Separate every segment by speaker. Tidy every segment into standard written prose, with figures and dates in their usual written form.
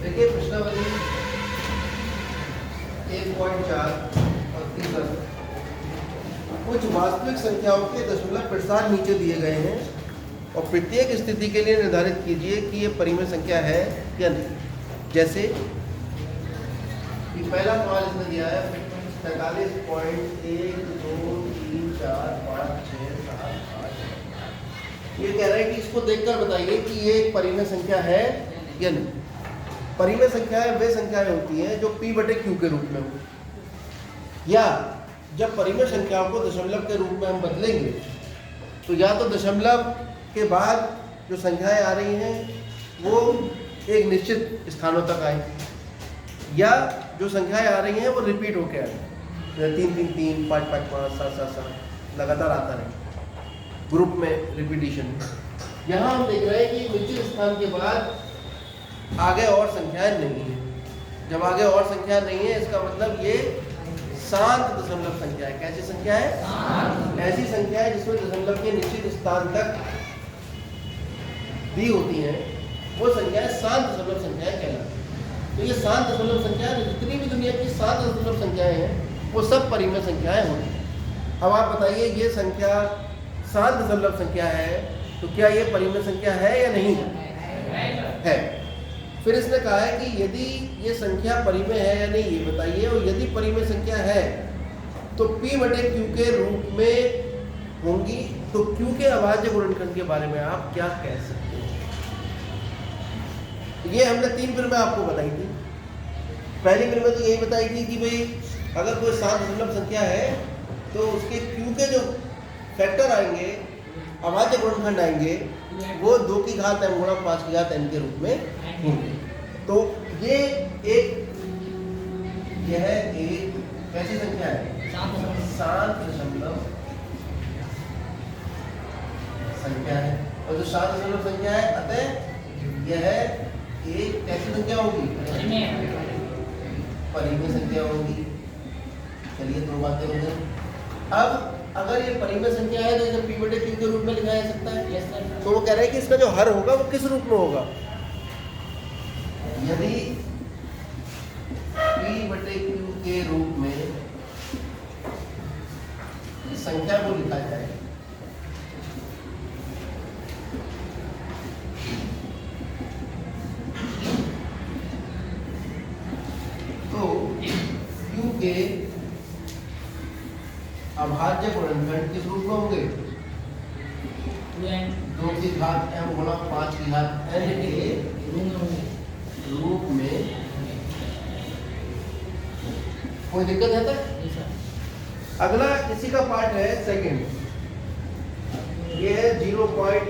Speaker 1: देखिए प्रश्नावली 1.4 और 3 कुछ वास्तविक संख्याओं के दशमलव प्रसार नीचे दिए गए हैं और प्रत्येक स्थिति के लिए निर्धारित कीजिए कि ये परिमेय संख्या है या नहीं। जैसे कि पहला सवाल इसमें दिया है 45.1 2 3 4 5 6 7 8। ये कह रहा है कि इसको देखकर बताइए कि ये एक परिमेय संख्या है या नहीं। परिमेय संख्याएं वे संख्याएं होती हैं जो p/q के रूप में हो, या जब परिमेय संख्याओं को दशमलव के रूप में हम बदलेंगे तो या तो दशमलव के बाद जो संख्याएं आ रही हैं वो एक निश्चित स्थानों तक आए, या जो संख्याएं आ रही हैं वो रिपीट होके आए, 3 3 3 5 5 5 7 7 7 लगातार आता रहे ग्रुप में रिपीटिशन। यहाँ हम देख रहे हैं कि निश्चित स्थान के बाद आगे और संख्याएं नहीं है। जब आगे और संख्या नहीं है इसका मतलब ये शांत दशमलव संख्या है। कैसी संख्या है? ऐसी संख्या है जिसमें दशमलव के निश्चित स्थान तक दी होती हैं, वो संख्याएं शांत दशमलव संख्याएं कहलाती हैं। तो ये शांत दशमलव संख्याएं, जितनी भी दुनिया की शांत दशमलव संख्याएं हैं वो सब परिमेय संख्याएं होती हैं। अब आप बताइए ये संख्या शांत दशमलव संख्या है तो क्या ये परिमेय संख्या है या नहीं है? फिर इसने कहा है कि यदि ये संख्या परिमेय है या नहीं ये बताइए, और यदि परिमेय संख्या है तो p/q के रूप में होंगी। तो q के अभाज्य गुणनखंड के बारे में आप क्या कह सकते हैं? ये हमने 3 फिल्में आपको बताई थी। पहली फिल्म में तो यही बताई थी कि भाई अगर कोई शांत दशमलव संख्या है तो उसके q के जो फैक्टर आएंगे, अभाज्य गुणनखंड आएंगे, वो 2 की घात m गुणा 5 की घात n के रूप में होंगे। तो ये एक कैसी संख्या है? शांत दशमलव संख्या है। और जो शांत दशमलव संख्या है अतः यह एक कैसी संख्या होगी? परिमेय संख्या होगी। चलिए 2 बातें हो गई। अब अगर ये परिमेय संख्या है तो इसे p/q के रूप में लिखा जा सकता है। तो वो कह रहे हैं कि इसका जो हर होगा वो किस रूप में होगा? यदि p/q के रूप में इस संख्या को लिखा जाए तो q के अभाज्य गुणनखंड किस रूप में होंगे? 2 की घात m गुणा 5 की घात n के रूप में। कोई दिक्कत है तक? अगला इसी का पार्ट है सेकंड। ये है 0.120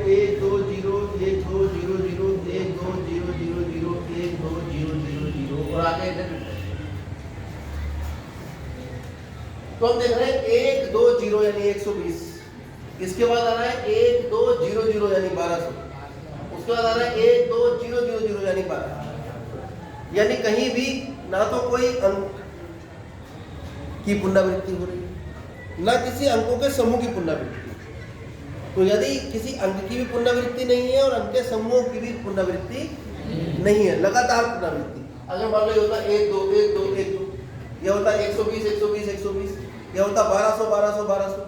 Speaker 1: 1 2 0 0 1 2 0 0 1 2 0 0 0 और आगे तो हम देख रहे हैं 1 2 0 यानी 120। इसके बाद आ रहा है 1 2 0 0 यानी 1200। उसके बाद आ रहा है 1 2 0 0 0 यानी 12। यानी कहीं भी ना तो कोई अंक की पुनरावृत्ति हो रही है ना किसी अंकों के समूह की पुनरावृत्ति। तो यदि किसी अंक की भी पुनरावृत्ति नहीं है और अंक के समूह की भी पुनरावृत्ति नहीं है, लगातार पुनरावृत्ति। अगर मान लो ये होता 1 2 1 2 1 2, यह होता 120 120 120, यह होता 1200 1200 1200,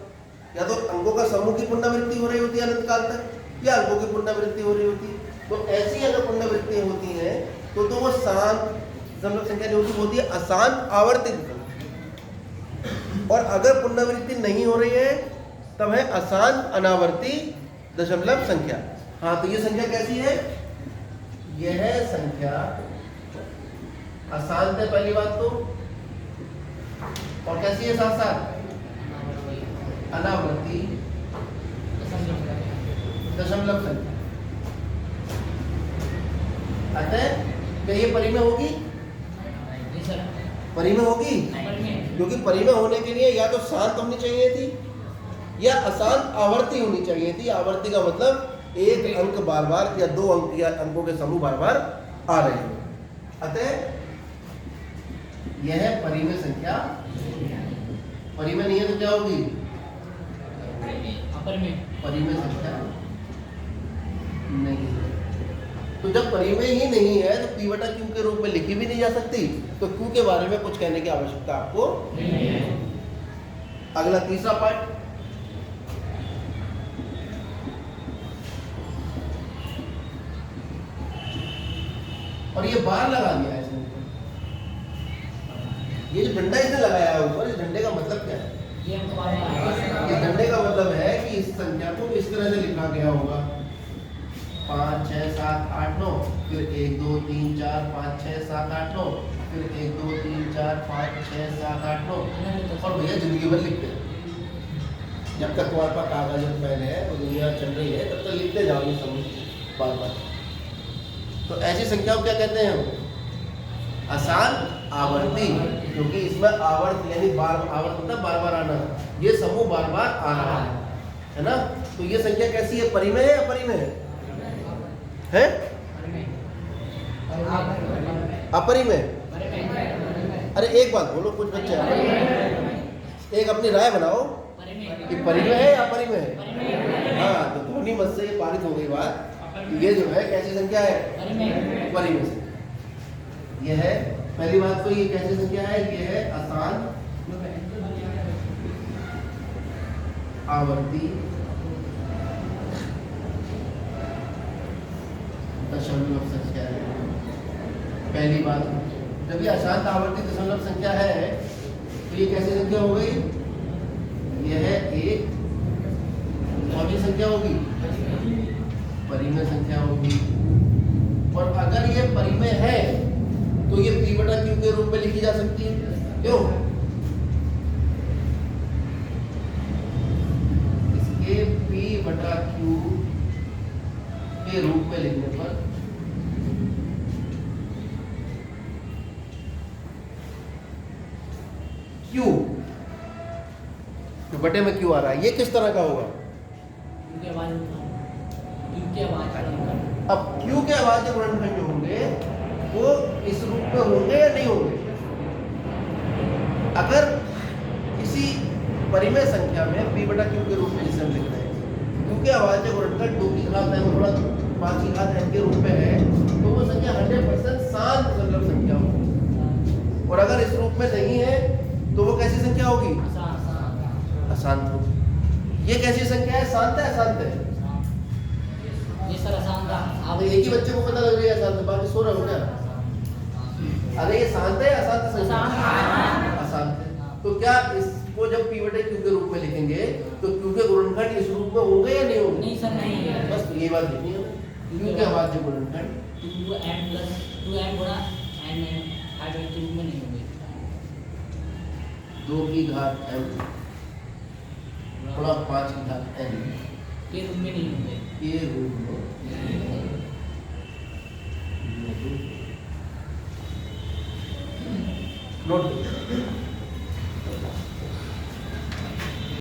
Speaker 1: या तो अंकों का समूह की पुनरावृत्ति हो रही होती है अनंत काल तक, या अंकों की पुनरावृत्ति हो रही होती है। तो ऐसी अगर पुनरावृत्तियां होती हैं तो वो शांत दशमलव संख्या जो होती है अशांत आवर्तित। और अगर पुनरावृत्ति नहीं हो रही है तब है अशांत अनावर्ती दशमलव संख्या। हाँ, तो ये संख्या कैसी है? यह संख्या अशांत है पहली बात तो, और कैसी है साथ साथ? अनावर्ती दशमलव संख्या। अतः क्या ये परिमेय होगी? परिमेय होगी, क्योंकि परिमेय होने के लिए या तो शांत होनी चाहिए थी या अशांत आवर्ती होनी चाहिए थी। आवर्ती का मतलब एक अंक बार बार या 2 अंक या अंकों के समूह बार बार आ रहे हैं। अतः यह परिमेय संख्या। परिमेय नहीं है तो क्या होगी? परिमेय संख्या नहीं है। तो जब परिमेय ही नहीं है तो p बटा q के रूप में लिखी भी नहीं जा सकती, तो q के बारे में कुछ कहने की आवश्यकता आपको नहीं है। अगला तीसरा पार्ट, और ये बार लगा दिया है इसने ऊपर, ये जो डंडा इसने लगाया है ऊपर, इस डंडे का मतलब क्या है? इस डंडे का मतलब है कि इस संख्या को इस तरह से लिखा गया होगा 5 6 7 8 9, फिर 1 2 3 4 5 6 7 8 9, फिर 1 2 3 4 5 6 7 8 9, और भैया जिंदगी भर लिखते हैं। जब तक तुम्हारे पास कागज और पेन है और दुनिया चल रही है तब तक लिखते जाओ ये समूह बार बार। तो ऐसी संख्या को क्या कहते हैं हम? आसान आवर्ती, क्योंकि इसमें आवर्त यानी बार, आवर्त मतलब बार बार आना, ये समूह बार बार आ रहा है ना। तो ये संख्या कैसी है? परिमेय है या अपरिमेय है? अपरिमेय। अरे एक बात बोलो, कुछ बच्चे एक अपनी राय बनाओ कि परिमेय है या अपरिमेय है। हाँ, तो ध्वनि मत से पारित हो गई बात। ये जो है कैसी संख्या है? परिमेय संख्या। यह है पहली बात, तो ये कैसी संख्या है? ये है आसान आवर्ती दशमलव संख्या है। पहली बात, जब ये अशांत आवर्ती दशमलव संख्या है तो ये कैसी संख्या हो गई? यह एक कौन सी संख्या होगी? परिमेय संख्या होगी। और अगर ये परिमेय है तो ये p बटा q के रूप में लिखी जा सकती है। क्यों? इसके p बटा q के रूप में लिखने पर q, तो बटे में q आ रहा है, ये किस तरह का होगा? अब q के अभाज्य गुणनखंड जो होंगे वो इस रूप में होंगे या नहीं होंगे? अगर किसी परिमेय संख्या में p बटा q के रूप में जिसे हम लिख रहे हैं, q के अभाज्य गुणनखंड 2 की घात n थोड़ा 5 की घात n के रूप में है, तो वो संख्या 100% शांत दशमलव संख्या होगी। और अगर इस रूप में नहीं है तो वो कैसी संख्या होगी? अशांत होगी। ये कैसी संख्या है? शांत है अशांत है?
Speaker 2: ये सर अशांत है।
Speaker 1: आप एक ही बच्चे को पता लग रही है अशांत है, बाकी सो रहे हो क्या? अरे ये शांत है अशांत संख्या? अशांत है। तो क्या इसको जब p बटे q के रूप में लिखेंगे तो q के गुणनखंड इस रूप में होंगे या नहीं होंगे?
Speaker 2: नहीं सर, नहीं है।
Speaker 1: बस तो ये बात लिखनी है, q के अभाज्य गुणनखंड
Speaker 2: 2m प्लस 2m गुणा n हाइड्रोजन के रूप में नहीं होंगे।
Speaker 1: 2 की घात m गुणा 5 की घात n
Speaker 2: के रूप में नहीं होंगे।
Speaker 1: के रूप में नोट